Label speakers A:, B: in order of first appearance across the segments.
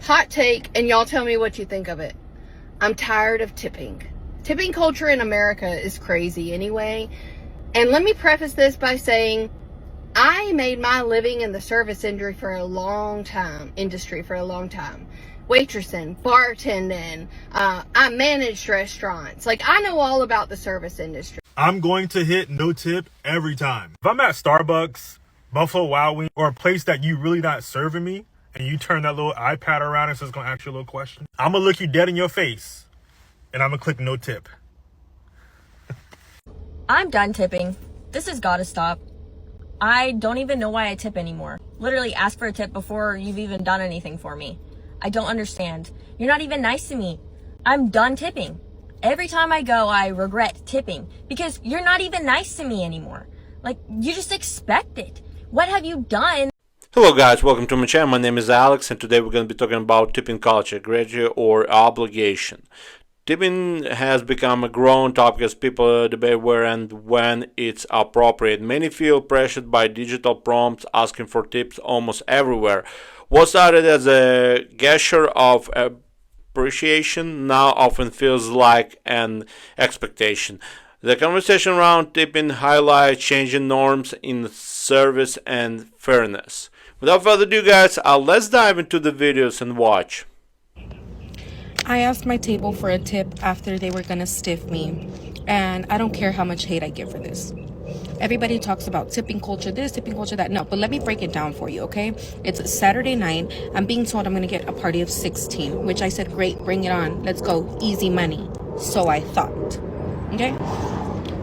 A: Hot take, and y'all tell me what you think of it. I'm tired of tipping. Tipping culture in America is crazy anyway. And let me preface this by saying I made my living in the service industry for a long time. Waitressing, bartending, I managed restaurants. Like, I know all about the service industry.
B: I'm going to hit no tip every time. If I'm at Starbucks, Buffalo Wild Wings, or a place that you really not serving me, and you turn that little iPad around and says, gonna ask you a little question, I'm gonna look you dead in your face, and I'm gonna click no tip.
C: I'm done tipping. This has got to stop. I don't even know why I tip anymore. Literally ask for a tip before you've even done anything for me. I don't understand. You're not even nice to me. I'm done tipping. Every time I go, I regret tipping because you're not even nice to me anymore. Like, you just expect it. What have you done?
D: Hello guys, welcome to my channel. My name is Alex and today we're going to be talking about tipping culture, gratuity or obligation. Tipping has become a growing topic as people debate where and when it's appropriate. Many feel pressured by digital prompts asking for tips almost everywhere. What started as a gesture of appreciation now often feels like an expectation. The conversation around tipping highlights changing norms in service and fairness. Without further ado guys, let's dive into the videos and watch.
E: I asked my table for a tip after they were gonna stiff me, and I don't care how much hate I get for this. Everybody talks about tipping culture this, tipping culture that. No, but let me break it down for you, okay? It's a Saturday night. I'm being told I'm gonna get a party of 16, which I said, great, bring it on. Let's go, easy money. So I thought, okay?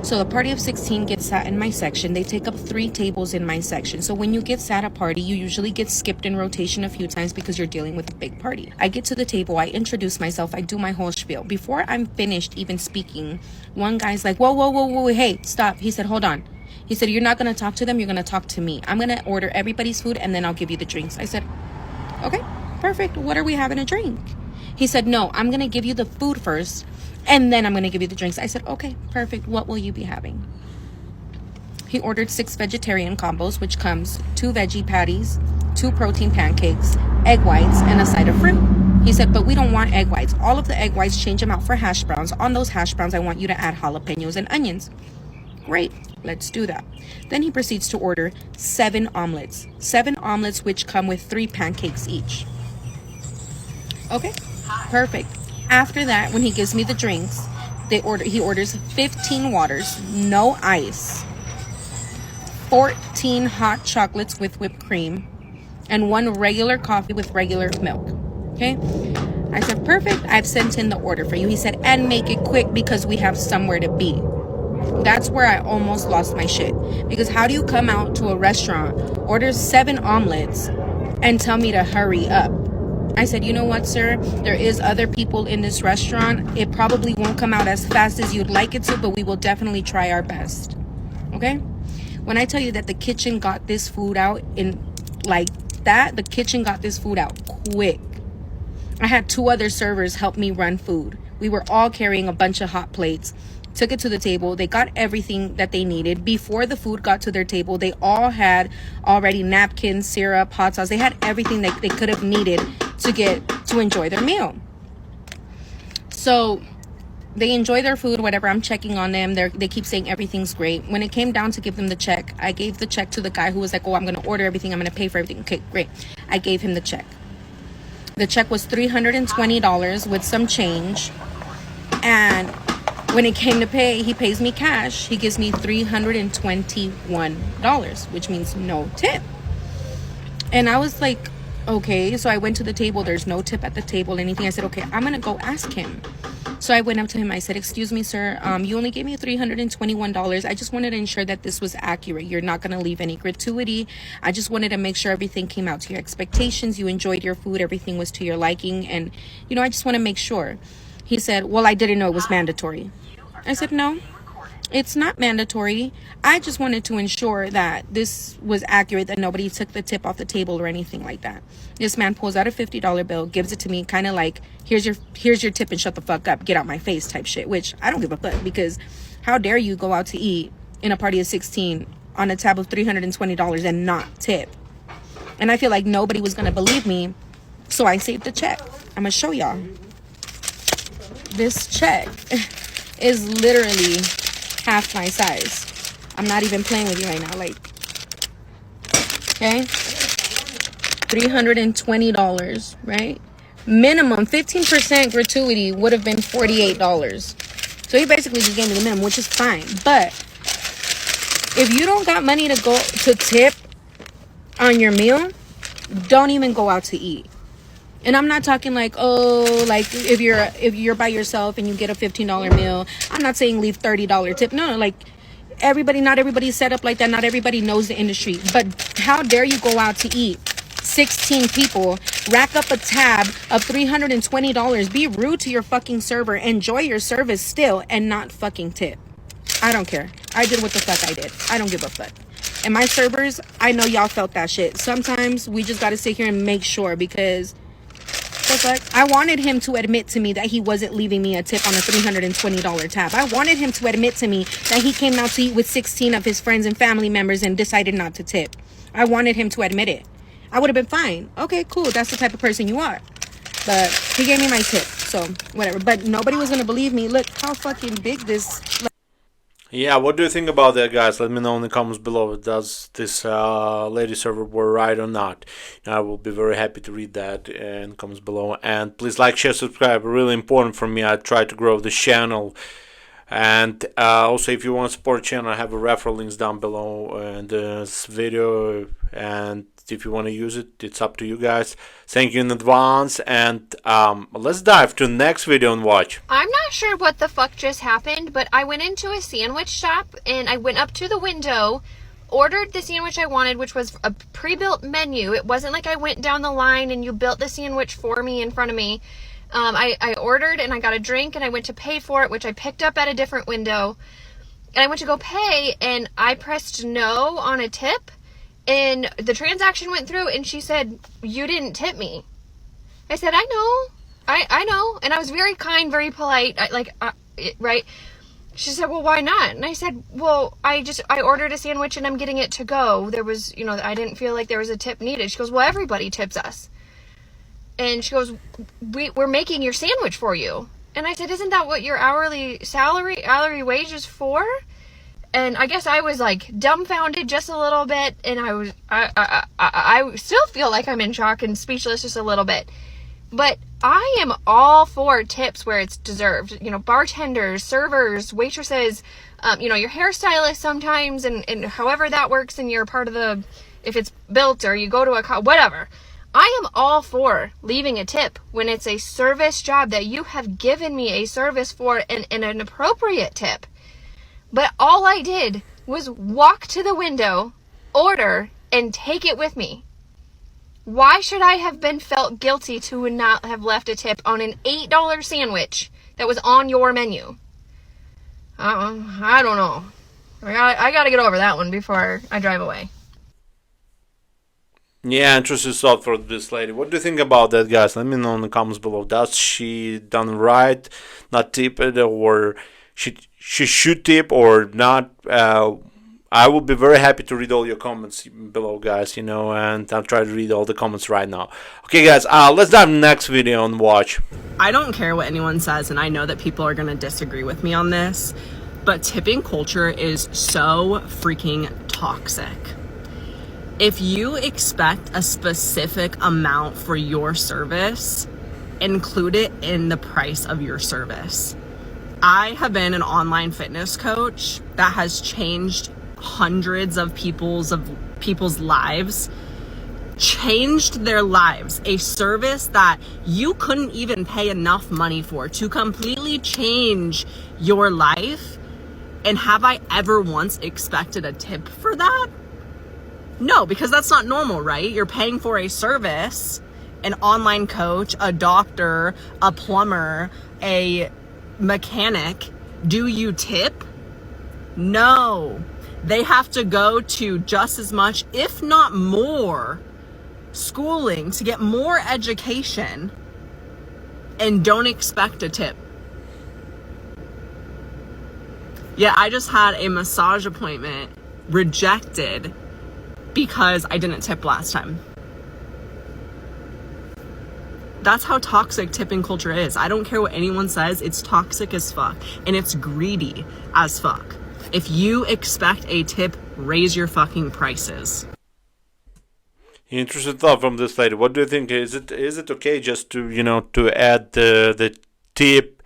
E: So the party of 16 gets sat in my section. They take up 3 tables in my section. So when you get sat at a party, you usually get skipped in rotation a few times because you're dealing with a big party. I get to the table, I introduce myself, I do my whole spiel. Before I'm finished even speaking, one guy's like, whoa, hey, stop. He said, hold on. He said, you're not going to talk to them, you're going to talk to me. I'm going to order everybody's food and then I'll give you the drinks. I said, okay, perfect. What are we having to drink? He said, no, I'm going to give you the food first and then I'm going to give you the drinks. I said, okay, perfect. What will you be having? He ordered 6 vegetarian combos, which comes 2 veggie patties, 2 protein pancakes, egg whites, and a side of fruit. He said, but we don't want egg whites. All of the egg whites, change them out for hash browns. On those hash browns, I want you to add jalapenos and onions. Great, let's do that. Then he proceeds to order 7 omelets. 7 omelets, which come with 3 pancakes each. Okay, perfect. After that, when he gives me the drinks, he orders 15 waters, no ice, 14 hot chocolates with whipped cream, and 1 regular coffee with regular milk. Okay? I said, perfect. I've sent in the order for you. He said, and make it quick because we have somewhere to be. That's where I almost lost my shit. Because how do you come out to a restaurant, order 7 omelets, and tell me to hurry up? I said, you know what, sir? There is other people in this restaurant. It probably won't come out as fast as you'd like it to, but we will definitely try our best. Okay? When I tell you that the kitchen got this food out in like that, the kitchen got this food out quick. I had 2 other servers help me run food. We were all carrying a bunch of hot plates. Took it to the table. They got everything that they needed. Before the food got to their table, they all had already napkins, syrup, hot sauce. They had everything that they could have needed to enjoy their meal. So they enjoy their food, whatever. I'm checking on them. They keep saying everything's great. When it came down to give them the check, I gave the check to the guy who was like, oh, I'm going to order everything. I'm going to pay for everything. Okay, great. I gave him the check. The check was $320 with some change. And when it came to pay, he pays me cash. He gives me $321, which means no tip. And I was like, okay. So I went to the table. There's no tip at the table, anything. I said, okay, I'm going to go ask him. So I went up to him. I said, excuse me, sir. You only gave me $321. I just wanted to ensure that this was accurate. You're not going to leave any gratuity. I just wanted to make sure everything came out to your expectations. You enjoyed your food. Everything was to your liking. And, I just want to make sure. He said, well, I didn't know it was mandatory. I said, no, it's not mandatory. I just wanted to ensure that this was accurate, that nobody took the tip off the table or anything like that. This man pulls out a $50 bill, gives it to me, kind of like, here's your tip and shut the fuck up, get out my face type shit, which I don't give a fuck, because how dare you go out to eat in a party of 16 on a tab of $320 and not tip? And I feel like nobody was going to believe me So I saved the check. I'm gonna show y'all. This check is literally half my size. I'm not even playing with you right now. Like, okay, $320, right? Minimum 15% gratuity would have been $48. So he basically just gave me the minimum, which is fine. But if you don't got money to go to tip on your meal, don't even go out to eat. And I'm not talking like, oh, like if you're by yourself and you get a $15 meal. I'm not saying leave $30 tip. No, like not everybody's set up like that. Not everybody knows the industry. But how dare you go out to eat? 16 people, rack up a tab of $320. Be rude to your fucking server. Enjoy your service still and not fucking tip. I don't care. I did what the fuck I did. I don't give a fuck. And my servers, I know y'all felt that shit. Sometimes we just gotta sit here and make sure, because the fuck? I wanted him to admit to me that he wasn't leaving me a tip on a $320 tab. I wanted him to admit to me that he came out to eat with 16 of his friends and family members and decided not to tip. I wanted him to admit it. I would have been fine. Okay, cool. That's the type of person you are. But he gave me my tip, so whatever. But nobody was gonna believe me. Look how fucking big this.
D: Yeah, what do you think about that, guys? Let me know in the comments below. Does this lady server were right or not? I will be very happy to read that in the comments below. And please like, share, subscribe. Really important for me. I try to grow this channel. And also, if you want to support the channel, I have a referral links down below in this video. And if you want to use it, it's up to you guys. Thank you in advance, and let's dive to the next video and watch.
A: I'm not sure what the fuck just happened, but I went into a sandwich shop and I went up to the window, ordered the sandwich I wanted, which was a pre-built menu. It wasn't like I went down the line and you built the sandwich for me in front of me. I ordered and I got a drink and I went to pay for it, which I picked up at a different window. And I went to go pay and I pressed no on a tip. And the transaction went through and she said, "You didn't tip me." I said, "I know. I know." And I was very kind, very polite. Right? She said, "Well, why not?" And I said, "Well, I ordered a sandwich and I'm getting it to go. There was, I didn't feel like there was a tip needed." She goes, "Well, everybody tips us." And she goes, "We're making your sandwich for you." And I said, "Isn't that what your hourly wage is for?" And I guess I was like dumbfounded just a little bit, and I still feel like I'm in shock and speechless just a little bit. But I am all for tips where it's deserved. Bartenders, servers, waitresses, your hairstylist sometimes, and however that works, and you're part of if it's built or you go to whatever. I am all for leaving a tip when it's a service job that you have given me a service for, and an appropriate tip. But all I did was walk to the window, order, and take it with me. Why should I have been felt guilty to not have left a tip on an $8 sandwich that was on your menu? I don't know. I gotta get over that one before I drive away.
D: Yeah, interesting thought for this lady. What do you think about that, guys? Let me know in the comments below. Does she done right, not tip it, or she should tip or not? I will be very happy to read all your comments below, guys, and I'll try to read all the comments right now. Okay, guys, let's dive into the next video and watch.
F: I don't care what anyone says, and I know that people are going to disagree with me on this, but tipping culture is so freaking toxic. If you expect a specific amount for your service, include it in the price of your service. I have been an online fitness coach that has changed hundreds of people's lives, changed their lives. A service that you couldn't even pay enough money for to completely change your life. And have I ever once expected a tip for that? No, because that's not normal, right? You're paying for a service, an online coach, a doctor, a plumber, a mechanic. Do you tip? No. They have to go to just as much, if not more, schooling to get more education, and don't expect a tip. Yeah, I just had a massage appointment rejected because I didn't tip last time. That's how toxic tipping culture is. I don't care what anyone says, it's toxic as fuck. And it's greedy as fuck. If you expect a tip, raise your fucking prices.
D: Interesting thought from this lady. What do you think? Is it okay just to to add the tip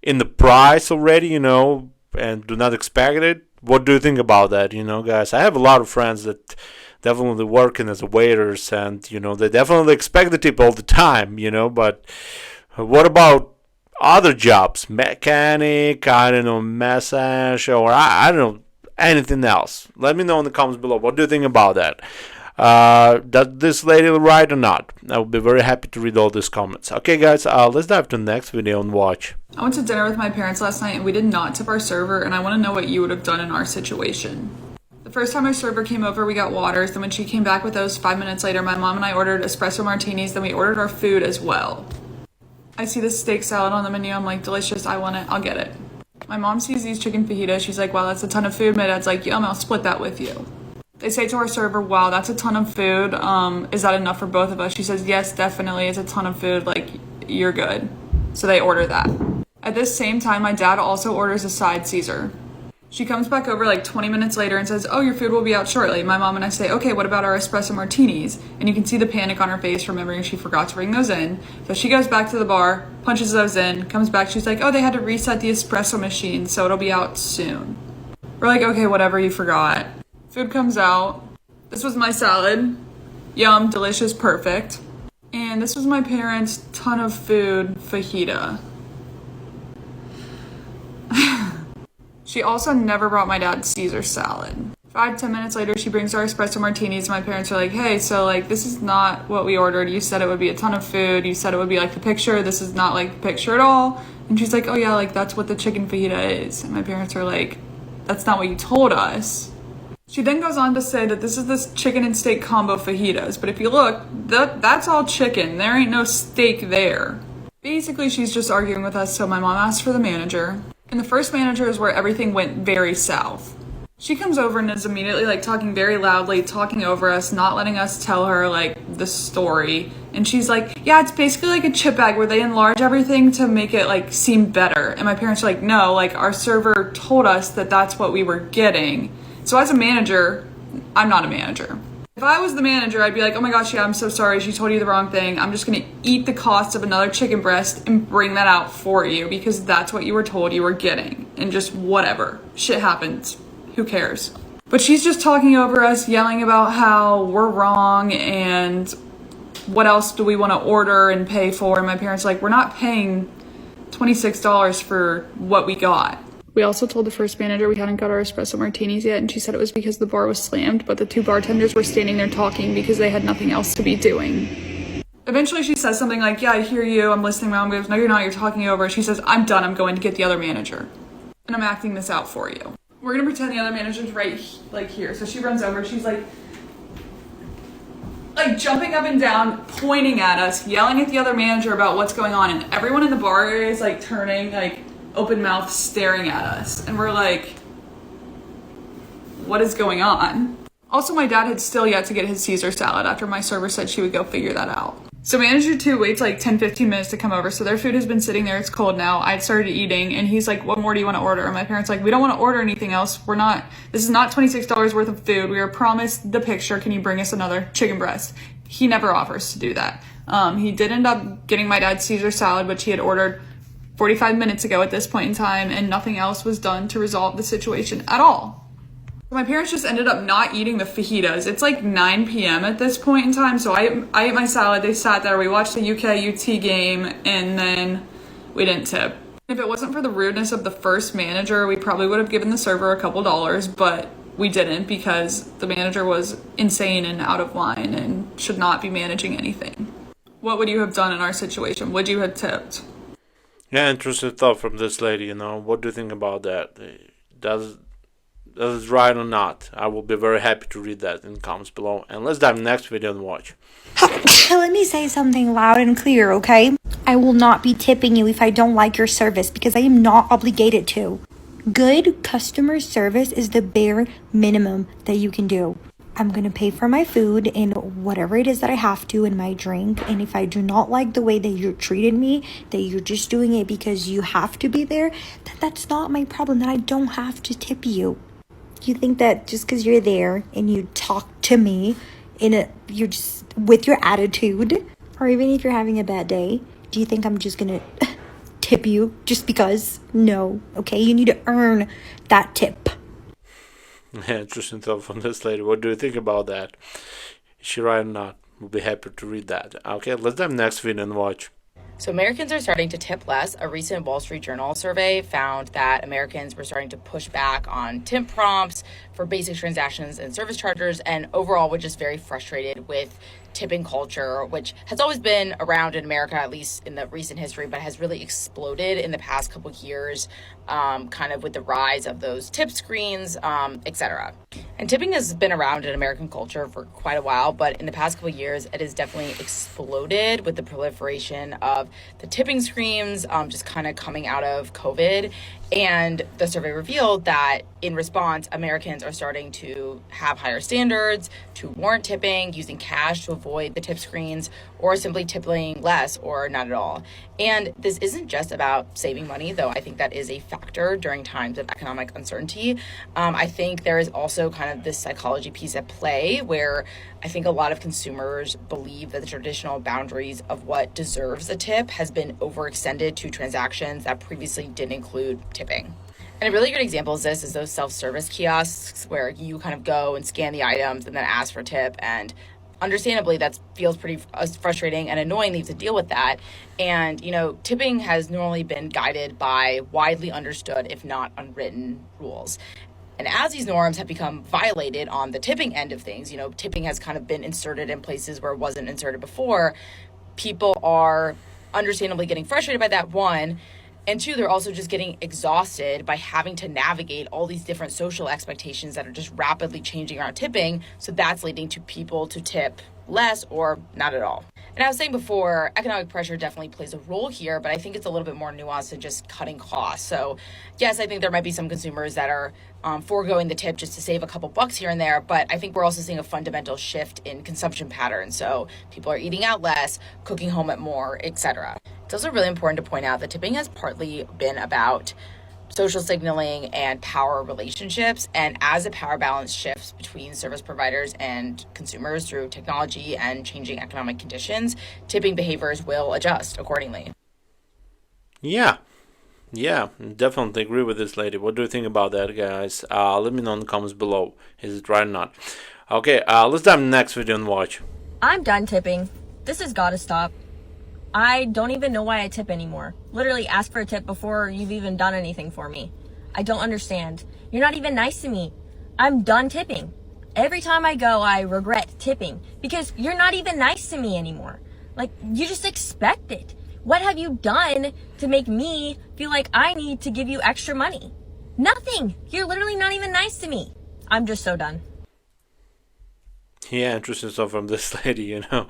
D: in the price already, and do not expect it? What do you think about that, guys? I have a lot of friends that definitely working as waiters, and they definitely expect the tip all the time, but what about other jobs, mechanic, I don't know, massage, or I don't know, anything else? Let me know in the comments below. What do you think about that? Does this lady right or not? I will be very happy to read all these comments. Okay, guys, let's dive to the next video and watch.
G: I went to dinner with my parents last night and we did not tip our server, and I want to know what you would have done in our situation. The first time our server came over, we got waters. Then when she came back with those, 5 minutes later, my mom and I ordered espresso martinis. Then we ordered our food as well. I see this steak salad on the menu. I'm like, delicious. I want it. I'll get it. My mom sees these chicken fajitas. She's like, wow, that's a ton of food. My dad's like, yum, I'll split that with you. They say to our server, wow, that's a ton of food. Is that enough for both of us? She says, yes, definitely. It's a ton of food. Like, you're good. So they order that. At this same time, my dad also orders a side Caesar. She comes back over like 20 minutes later and says, oh, your food will be out shortly. My mom and I say, okay, what about our espresso martinis? And you can see the panic on her face, remembering she forgot to bring those in. So she goes back to the bar, punches those in, comes back. She's like, oh, they had to reset the espresso machine, so it'll be out soon. We're like, okay, whatever, you forgot. Food comes out. This was my salad. Yum, delicious, perfect. And this was my parents' ton of food fajita. She also never brought my dad Caesar salad. 5-10 minutes later, she brings our espresso martinis. My parents are like, hey, so like this is not what we ordered. You said it would be a ton of food. You said it would be like the picture. This is not like the picture at all. And she's like, oh yeah, like that's what the chicken fajita is. And my parents are like, that's not what you told us. She then goes on to say that this is this chicken and steak combo fajitas. But if you look, that's all chicken. There ain't no steak there. Basically, she's just arguing with us. So my mom asked for the manager. And the first manager is where everything went very south. She comes over and is immediately like talking very loudly, talking over us, not letting us tell her like the story. And she's like, yeah, it's basically like a chip bag where they enlarge everything to make it like seem better. And my parents are like, no, like our server told us that that's what we were getting. So as a manager, I'm not a manager. If I was the manager, I'd be like, oh my gosh, yeah, I'm so sorry. She told you the wrong thing. I'm just going to eat the cost of another chicken breast and bring that out for you because that's what you were told you were getting. And just whatever. Shit happens. Who cares? But she's just talking over us, yelling about how we're wrong and what else do we want to order and pay for. And my parents are like, we're not paying $26 for what we got. We also told the first manager we hadn't got our espresso martinis yet, and she said it was because the bar was slammed, but the two bartenders were standing there talking because they had nothing else to be doing. Eventually she says something like, yeah, I hear you, I'm listening. My mom goes, no, you're not, you're talking over. She says, I'm done, I'm going to get the other manager. And I'm acting this out for you. We're gonna pretend the other manager's right like here. So she runs over, she's like jumping up and down, pointing at us, yelling at the other manager about what's going on, and everyone in the bar area is like turning, like open mouth staring at us, and we're like, what is going on? Also, my dad had still yet to get his Caesar salad after my server said she would go figure that out. So manager 2 waits like 10-15 minutes to come over, so their food has been sitting there, it's cold now. I'd started eating, and he's like, what more do you want to order? And my parents like, we don't want to order anything else. This is not $26 worth of food. We were promised the picture. Can you bring us another chicken breast? He never offers to do that. He did end up getting my dad Caesar salad, which he had ordered 45 minutes ago at this point in time, and nothing else was done to resolve the situation at all. My parents just ended up not eating the fajitas. It's like 9 p.m. at this point in time, so I ate my salad, they sat there, we watched the UK-UT game, and then we didn't tip. If it wasn't for the rudeness of the first manager, we probably would have given the server a couple dollars, but we didn't because the manager was insane and out of line and should not be managing anything. What would you have done in our situation? Would you have tipped?
D: Yeah, interesting thought from this lady, What do you think about that? Does it right or not? I will be very happy to read that in the comments below. And let's dive next video and watch.
H: Let me say something loud and clear, okay? I will not be tipping you if I don't like your service because I am not obligated to. Good customer service is the bare minimum that you can do. I'm gonna pay for my food and whatever it is that I have to and my drink. And if I do not like the way that you treated me, that you're just doing it because you have to be there, then that's not my problem. That I don't have to tip you. You think that just because you're there and you talk to me you're just with your attitude, or even if you're having a bad day, do you think I'm just gonna tip you just because? No. Okay, you need to earn that tip.
D: Interesting thought from this lady. What do you think about that? Is she right or not? We'll be happy to read that. Okay, let's dive next video and watch.
I: So Americans are starting to tip less. A recent Wall Street Journal survey found that Americans were starting to push back on tip prompts for basic transactions and service charges, and overall were just very frustrated with tipping culture, which has always been around in America, at least in the recent history, but has really exploded in the past couple of years, kind of with the rise of those tip screens, etc. And tipping has been around in American culture for quite a while, but in the past couple of years, it has definitely exploded with the proliferation of the tipping screens, just kind of coming out of COVID. And the survey revealed that in response, Americans are starting to have higher standards, to warrant tipping, using cash to avoid the tip screens, or simply tipping less or not at all. And this isn't just about saving money, though I think that is a factor during times of economic uncertainty. I think there is also kind of this psychology piece at play where I think a lot of consumers believe that the traditional boundaries of what deserves a tip has been overextended to transactions that previously didn't include tipping. And a really good example of this is those self-service kiosks where you kind of go and scan the items and then ask for a tip. And understandably, that feels pretty frustrating and annoying that you have to deal with that. And, you know, tipping has normally been guided by widely understood, if not unwritten, rules. And as these norms have become violated on the tipping end of things, you know, tipping has kind of been inserted in places where it wasn't inserted before, people are understandably getting frustrated by that, one. And two, they're also just getting exhausted by having to navigate all these different social expectations that are just rapidly changing around tipping. So that's leading to people to tip less or not at all. And I was saying before, economic pressure definitely plays a role here, but I think it's a little bit more nuanced than just cutting costs. So yes, I think there might be some consumers that are foregoing the tip just to save a couple bucks here and there, but I think we're also seeing a fundamental shift in consumption patterns. So people are eating out less, cooking home at more, etc. It's also really important to point out that tipping has partly been about social signaling and power relationships. And as the power balance shifts between service providers and consumers through technology and changing economic conditions, tipping behaviors will adjust accordingly.
D: Yeah, definitely agree with this lady. What do you think about that, guys? Let me know in the comments below. Is it right or not? Okay, let's dive next video and watch.
C: I'm done tipping. This has got to stop. I don't even know why I tip anymore. Literally ask for a tip before you've even done anything for me. I don't understand. You're not even nice to me. I'm done tipping. Every time I go, I regret tipping because you're not even nice to me anymore. Like, you just expect it. What have you done to make me feel like I need to give you extra money? Nothing. You're literally not even nice to me. I'm just so done.
D: Yeah, interesting stuff from this lady, you know.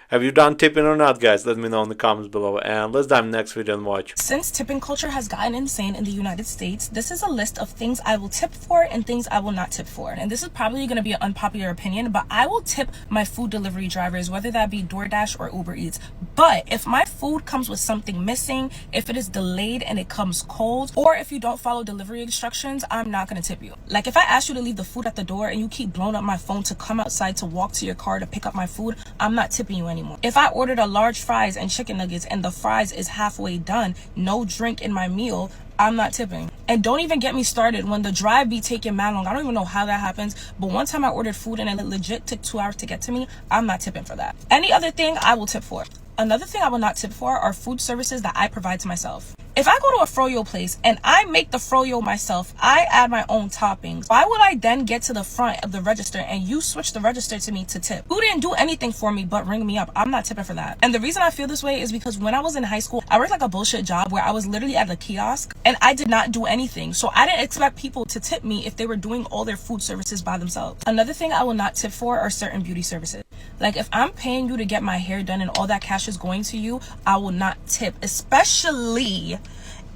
D: Have you done tipping or not, guys? Let me know in the comments below. And let's dive next video and watch.
J: Since tipping culture has gotten insane in the United States, this is a list of things I will tip for and things I will not tip for. And this is probably going to be an unpopular opinion, but I will tip my food delivery drivers, whether that be DoorDash or Uber Eats. But if my food comes with something missing, if it is delayed and it comes cold, or if you don't follow delivery instructions, I'm not going to tip you. Like, if I ask you to leave the food at the door and you keep blowing up my phone to come outside to walk to your car to pick up my food, I'm not tipping you anymore. If I ordered a large fries and chicken nuggets and the fries is halfway done, no drink in my meal, I'm not tipping. And don't even get me started when the drive be taking mad long. I don't even know how that happens, but one time I ordered food and it legit took 2 hours to get to me. I'm not tipping for that. Any other thing I will tip for. Another thing I will not tip for are food services that I provide to myself. If I go to a froyo place and I make the froyo myself, I add my own toppings, why would I then get to the front of the register and you switch the register to me to tip? You didn't do anything for me but ring me up. I'm not tipping for that. And the reason I feel this way is because when I was in high school, I worked like a bullshit job where I was literally at the kiosk and I did not do anything. So I didn't expect people to tip me if they were doing all their food services by themselves. Another thing I will not tip for are certain beauty services. Like, if I'm paying you to get my hair done and all that cash is going to you, I will not tip, especially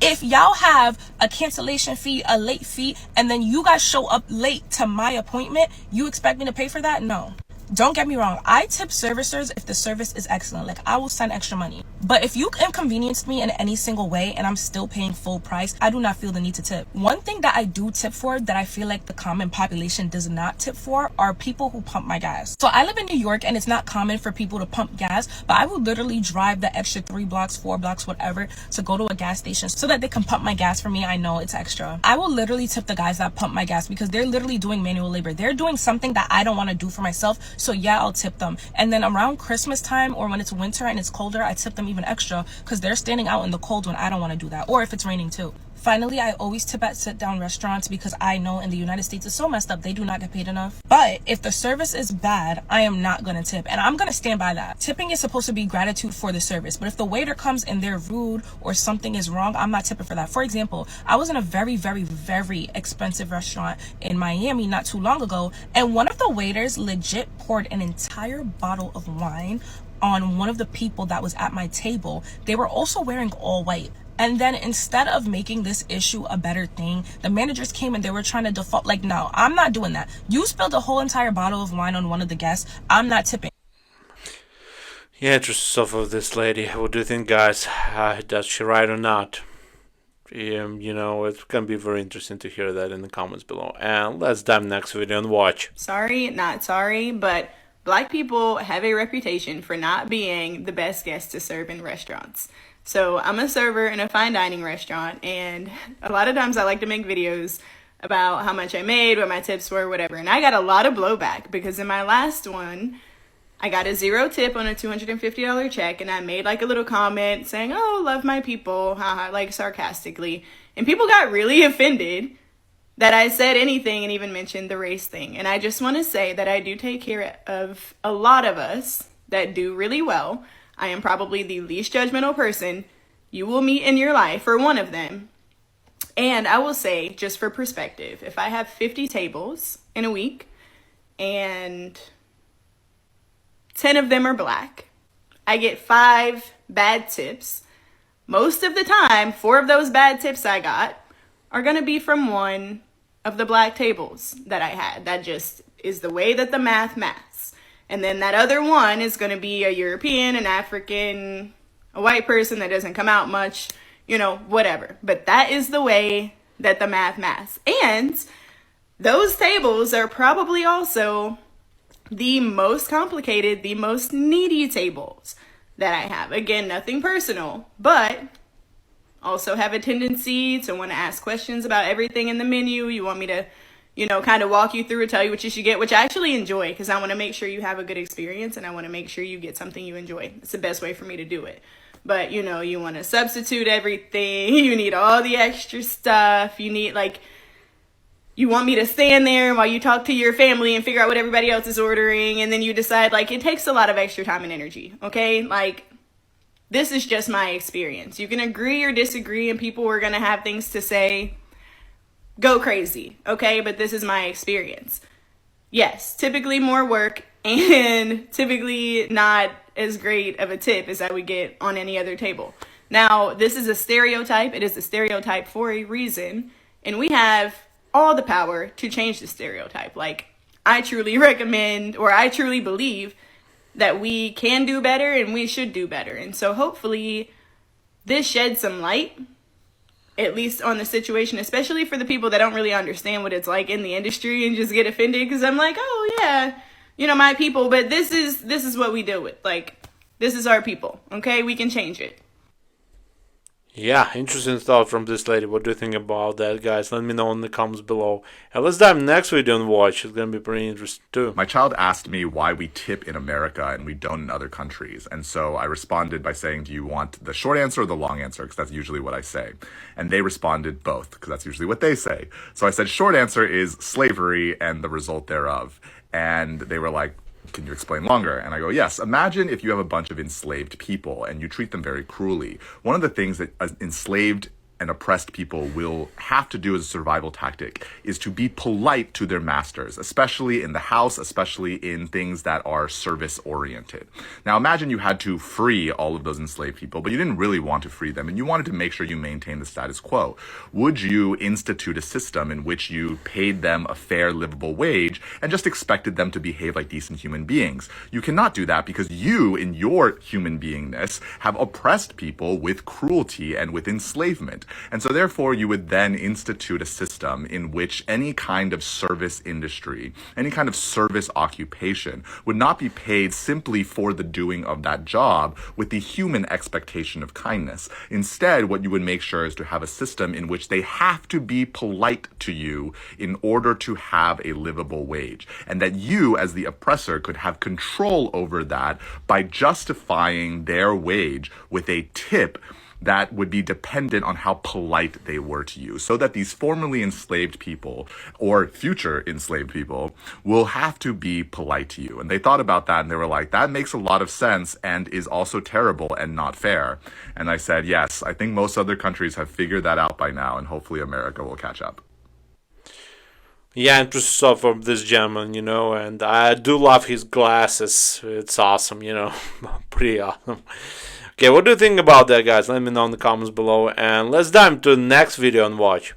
J: If y'all have a cancellation fee, a late fee, and then you guys show up late to my appointment, you expect me to pay for that? No. Don't get me wrong. I tip servicers if the service is excellent. Like, I will send extra money. But if you inconvenienced me in any single way and I'm still paying full price, I do not feel the need to tip. One thing that I do tip for that I feel like the common population does not tip for are people who pump my gas. So I live in New York and it's not common for people to pump gas, but I will literally drive the extra 3 blocks, 4 blocks, whatever, to go to a gas station so that they can pump my gas for me. I know it's extra. I will literally tip the guys that pump my gas because they're literally doing manual labor. They're doing something that I don't want to do for myself. So yeah, I'll tip them. And then around Christmas time or when it's winter and it's colder, I tip them even extra because they're standing out in the cold when I don't want to do that, or if it's raining too. Finally, I always tip at sit-down restaurants because I know in the United States it's so messed up, they do not get paid enough. But if the service is bad, I am not going to tip, and I'm going to stand by that. Tipping is supposed to be gratitude for the service, but if the waiter comes and they're rude or something is wrong, I'm not tipping for that. For example, I was in a very, very, very expensive restaurant in Miami not too long ago, and one of the waiters legit poured an entire bottle of wine on one of the people that was at my table. They were also wearing all white. And then instead of making this issue a better thing, the managers came and they were trying to default. Like, no, I'm not doing that. You spilled a whole entire bottle of wine on one of the guests. I'm not tipping.
D: Yeah, just stuff of this lady. What do you think, guys? Does she right or not? You know, it's gonna be very interesting to hear that in the comments below. And let's dive next video and watch.
K: Sorry, not sorry, but Black people have a reputation for not being the best guests to serve in restaurants. So I'm a server in a fine dining restaurant, and a lot of times I like to make videos about how much I made, what my tips were, whatever. And I got a lot of blowback because in my last one, I got a 0 tip on a $250 check, and I made like a little comment saying, "Oh, love my people," haha, like sarcastically. And people got really offended that I said anything and even mentioned the race thing. And I just want to say that I do take care of a lot of us that do really well. I am probably the least judgmental person you will meet in your life, or one of them. And I will say, just for perspective, if I have 50 tables in a week and 10 of them are Black, I get 5 bad tips. Most of the time, 4 of those bad tips I got are going to be from one of the Black tables that I had. That just is the way that the maths. And then that other one is going to be a European, an African, a white person that doesn't come out much, you know, whatever. But that is the way that the maths. And those tables are probably also the most complicated, the most needy tables that I have. Again, nothing personal, but also have a tendency to want to ask questions about everything in the menu. You want me to, you know, kind of walk you through and tell you what you should get, which I actually enjoy because I want to make sure you have a good experience and I want to make sure you get something you enjoy. It's the best way for me to do it. But, you know, you want to substitute everything. You need all the extra stuff. You need, like, you want me to stand there while you talk to your family and figure out what everybody else is ordering. And then you decide, like, it takes a lot of extra time and energy. Okay? Like, this is just my experience. You can agree or disagree, and people are going to have things to say. Go crazy, okay? But this is my experience. Yes, typically more work and typically not as great of a tip as I would get on any other table. Now, this is a stereotype. It is a stereotype for a reason, and we have all the power to change the stereotype. Like, I truly recommend, or I truly believe that we can do better and we should do better. And so hopefully this sheds some light, at least on the situation, especially for the people that don't really understand what it's like in the industry and just get offended because I'm like, oh yeah, you know, my people, but this is what we deal with. Like, this is our people, okay? We can change it.
D: Yeah, interesting thought from this lady. What do you think about that, guys? Let me know in the comments below. And let's dive next video and watch. It's going to be pretty interesting too.
L: My child asked me why we tip in America and we don't in other countries. And so I responded by saying, do you want the short answer or the long answer? Because that's usually what I say. And they responded both, because that's usually what they say. So I said, short answer is slavery and the result thereof. And they were like, can you explain longer? And I go, yes. Imagine if you have a bunch of enslaved people and you treat them very cruelly. One of the things that enslaved and oppressed people will have to do as a survival tactic is to be polite to their masters, especially in the house, especially in things that are service oriented. Now imagine you had to free all of those enslaved people, but you didn't really want to free them and you wanted to make sure you maintain the status quo. Would you institute a system in which you paid them a fair, livable wage and just expected them to behave like decent human beings? You cannot do that because you, in your human beingness, have oppressed people with cruelty and with enslavement. And so therefore you would then institute a system in which any kind of service industry, any kind of service occupation would not be paid simply for the doing of that job with the human expectation of kindness. Instead, what you would make sure is to have a system in which they have to be polite to you in order to have a livable wage. And that you, as the oppressor, could have control over that by justifying their wage with a tip that would be dependent on how polite they were to you, so that these formerly enslaved people or future enslaved people will have to be polite to you. And they thought about that and they were like, that makes a lot of sense and is also terrible and not fair. And I said, yes, I think most other countries have figured that out by now, and hopefully America will catch up.
D: Yeah, interesting stuff from this gentleman, and I do love his glasses. It's awesome, pretty awesome. Okay, what do you think about that, guys? Let me know in the comments below, and let's dive into the next video and watch.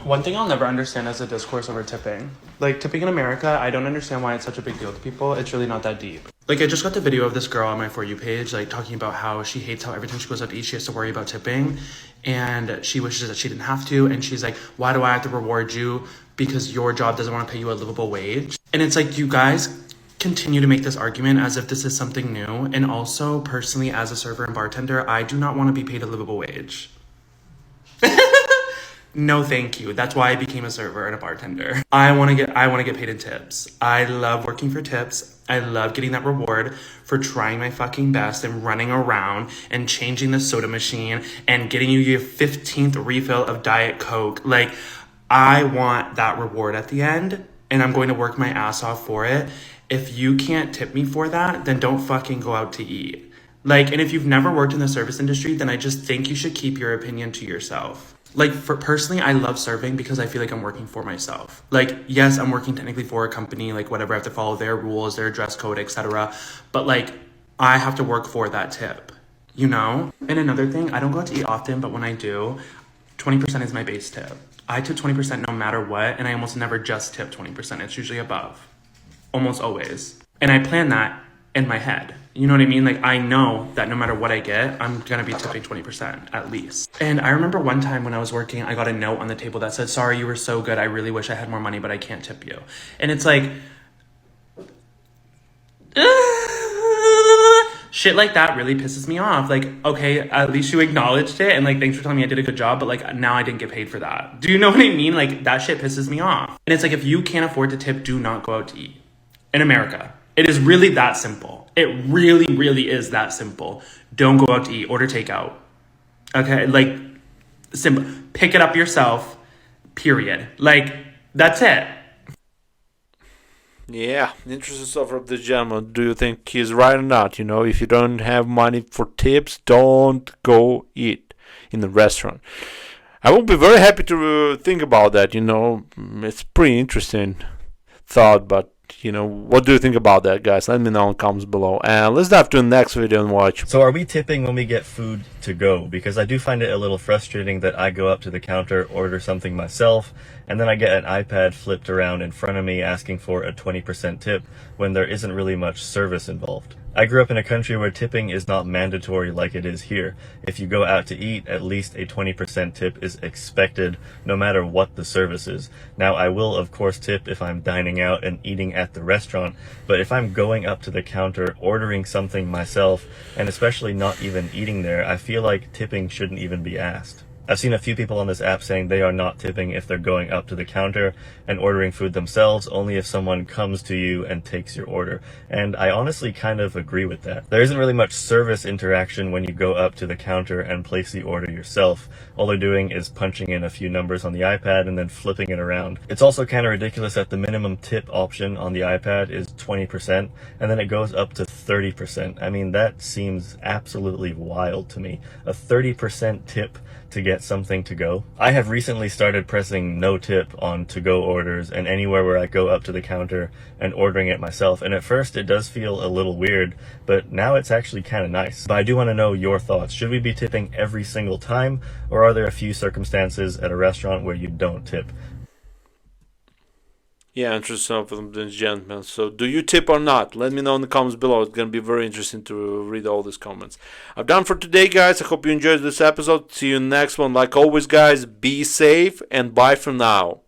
M: One thing I'll never understand is the discourse over tipping. Like, tipping in America, I don't understand why it's such a big deal to people. It's really not that deep. Like, I just got the video of this girl on my For You page, like, talking about how she hates how every time she goes out to eat, she has to worry about tipping, and she wishes that she didn't have to, and she's like, why do I have to reward you because your job doesn't want to pay you a livable wage? And it's like, you guys continue to make this argument as if this is something new. And also, personally, as a server and bartender, I do not want to be paid a livable wage. No, thank you. That's why I became a server and a bartender. I want to get paid in tips. I love working for tips. I love getting that reward for trying my fucking best and running around and changing the soda machine and getting you your 15th refill of Diet Coke. Like, I want that reward at the end, and I'm going to work my ass off for it. If you can't tip me for that, then don't fucking go out to eat. Like, and if you've never worked in the service industry, then I just think you should keep your opinion to yourself. Like, personally, I love serving because I feel like I'm working for myself. Like, yes, I'm working technically for a company, like whatever, I have to follow their rules, their dress code, etc. But like, I have to work for that tip, And another thing, I don't go out to eat often, but when I do, 20% is my base tip. I tip 20% no matter what, and I almost never just tip 20%. It's usually above. Almost always. And I plan that in my head. You know what I mean? Like, I know that no matter what I get, I'm gonna be tipping 20% at least. And I remember one time when I was working, I got a note on the table that said, sorry, you were so good. I really wish I had more money, but I can't tip you. And it's like, shit like that really pisses me off. Like, okay, at least you acknowledged it and like, thanks for telling me I did a good job, but like, now I didn't get paid for that. Do you know what I mean? Like, that shit pisses me off. And it's like, if you can't afford to tip, do not go out to eat. In America, it is really that simple. It really, really is that simple. Don't go out to eat, order takeout. Okay, like, simple. Pick it up yourself, period. Like, that's it.
D: Yeah, interesting stuff from the gentleman. Do you think he's right or not? If you don't have money for tips, don't go eat in the restaurant. I will be very happy to think about that. It's pretty interesting thought, but what do you think about that, guys? Let me know in the comments below. And let's dive to the next video and watch.
N: So are we tipping when we get food to go? Because I do find it a little frustrating that I go up to the counter, order something myself, and then I get an iPad flipped around in front of me asking for a 20% tip when there isn't really much service involved. I grew up in a country where tipping is not mandatory like it is here. If you go out to eat, at least a 20% tip is expected no matter what the service is. Now, I will of course tip if I'm dining out and eating at the restaurant, but if I'm going up to the counter, ordering something myself, and especially not even eating there, I feel like tipping shouldn't even be asked. I've seen a few people on this app saying they are not tipping if they're going up to the counter and ordering food themselves, only if someone comes to you and takes your order. And I honestly kind of agree with that. There isn't really much service interaction when you go up to the counter and place the order yourself. All they're doing is punching in a few numbers on the iPad and then flipping it around. It's also kind of ridiculous that the minimum tip option on the iPad is 20% and then it goes up to 30%. I mean, that seems absolutely wild to me. A 30% tip to get get something to go. I have recently started pressing no tip on to-go orders and anywhere where I go up to the counter and ordering it myself. And at first it does feel a little weird, but now it's actually kind of nice. But I do want to know your thoughts. Should we be tipping every single time, or are there a few circumstances at a restaurant where you don't tip?
D: Yeah, interesting from the gentleman. So, do you tip or not? Let me know in the comments below. It's going to be very interesting to read all these comments. I'm done for today, guys. I hope you enjoyed this episode. See you next one. Like always, guys, be safe and bye for now.